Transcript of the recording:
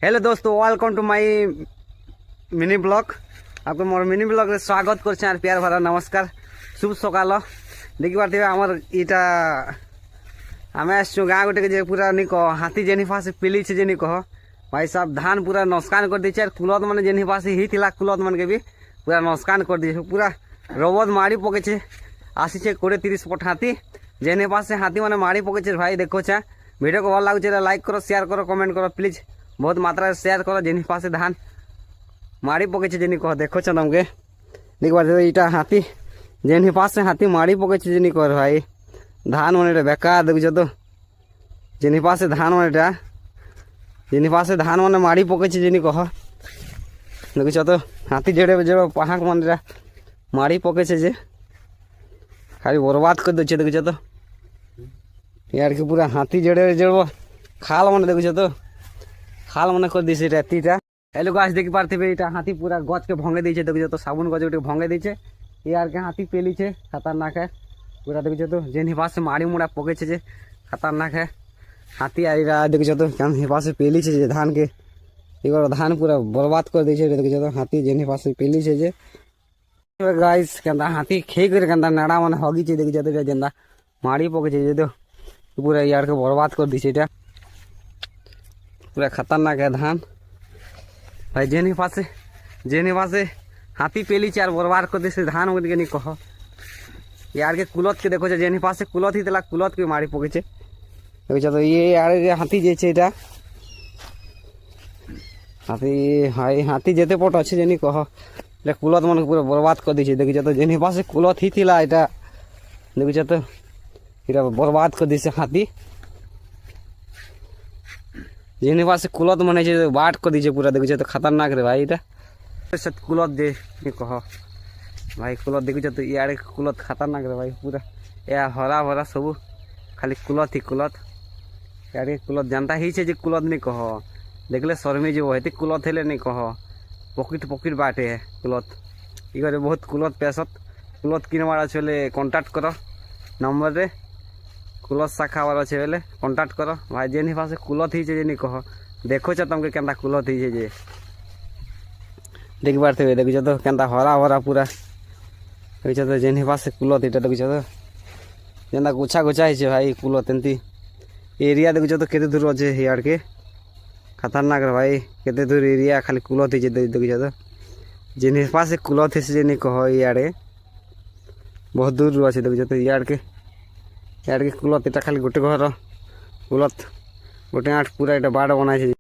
Hello दोस्तों, welcome to my mini blog. आपको more mini blog स्वागत कर प्यार भरा नमस्कार। शुभ सकाल। देखी पारे आमर इटा आम आसु गाँ गोटे पूरा नहीं कह हाथी जेनी पास पिली जे नहीं कह भाई साहब धान पूरा नस्कान कर दी। कुलत मैंने जेनी पास ही कुलत मन के भी पूरा नस्कान कर दी। पूरा रबद माड़ी पके आसी 20-30 फुट हाथी जेने पास हाथी मैंने माड़ी पके भाई। देखो वीडियो को भल लगे लाइक करो, शेयर करो, कमेंट करो प्लीज। बहुत मात्रा शेयर करो। जेनी पास धान माड़ी पके जेनी कह देखो तुमके देख पारे इटा हाथी जेनी पास हाथी माड़ी पके जेनी कह भाई धान मन बेकार देखो तो जेनी पास धान मन जेनी पास धान मन माड़ी पके जेनी कह देखो तो हाथी जेड़े जेड़े पहाक मन माड़ी पके जे खाली बर्बाद कर दे। देखो तो यार के पूरा हाथी जेड़े जेड़ खाल मन देखो तो खाल मन कर दी रातिटा। हेलो गाछ देखी पारे इटा हाथी पूरा गच के भंगे दी। देखो तो साबुन गज गोटे भंगे दी यार के हाथी पेली है खतरनाक है पूरा। देखो तो जेन हिपास से माड़ी मुड़ा पके जे खतरनाक है हाथी आ रहा। देखो तो क्या हिपास से पेली है धान के एक बार धान पूरा बर्बाद कर दी। देखो तो हाथी जेन हिपास से पेली है जे गाइस क्या हाथी खे कर नाड़ा मन हगी। देखो तो जेना माड़ी पके तो पूरा यार के बर्बाद कर दी पूरा खतरनाक है धान भाई। जेनी पास हाथी पेली चार बर्बाद कर दी धान उड़ के नहीं कह यार के कुलत के देखो जेनी पास कुलत ही कुलत के मारी पके देखो तो ये यार हाथी जे हाथी हाई हाथी जेते पट अच्छे जेनी कह कुलत मन पूरा बर्बाद कर दी। देखो तो जेनी पास कुलत ही थिला इटा देखो तो इटा बर्बाद कर दी हाथी जेनी पास कुलत मन बाट कर दीजिए पूरा। देखो तो खतरनाक रे भाई इटा कुलत दे कह भाई कुलत देखो तो यार कुलत खतरनाक रे भाई पूरा या हरा भरा सब खाली कुलत ही कुलत यार कुलत जानता ही जे कुलत नहीं कह देखले शर्मी जो है कुलत हेले नहीं कह पॉकेट पॉकेट बाटे है कुलत इगर बहुत कुलत पैसत कुलत किनवार अच्छे कॉन्टाक्ट कर नंबर रे कुलत शाखा वाला अच्छे बेले कॉन्टाक्ट कर भाई। जेनी पास कुलत ही जे नहीं कह देखो तुमके क्या कुलत ही जे देख पारे। देखो तो क्या हरा भरा पूरा देखो तो जेनी पास कुलत इटा देखो तो जेना गुछा गुछा है भाई कुलत एमती एरिया देखो तो केते दूर अच्छे यार के खतरनाक रे भाई केते दूर एरिया खाली कुलत ही देखो तो जेनी पास कुलत है जे नहीं कह यार बहुत दूर अच्छे देखो तो यार के कुलत इटा खाली गोटे घर कुलत गोटे आठ पूरा इटा बाड़ बनाई।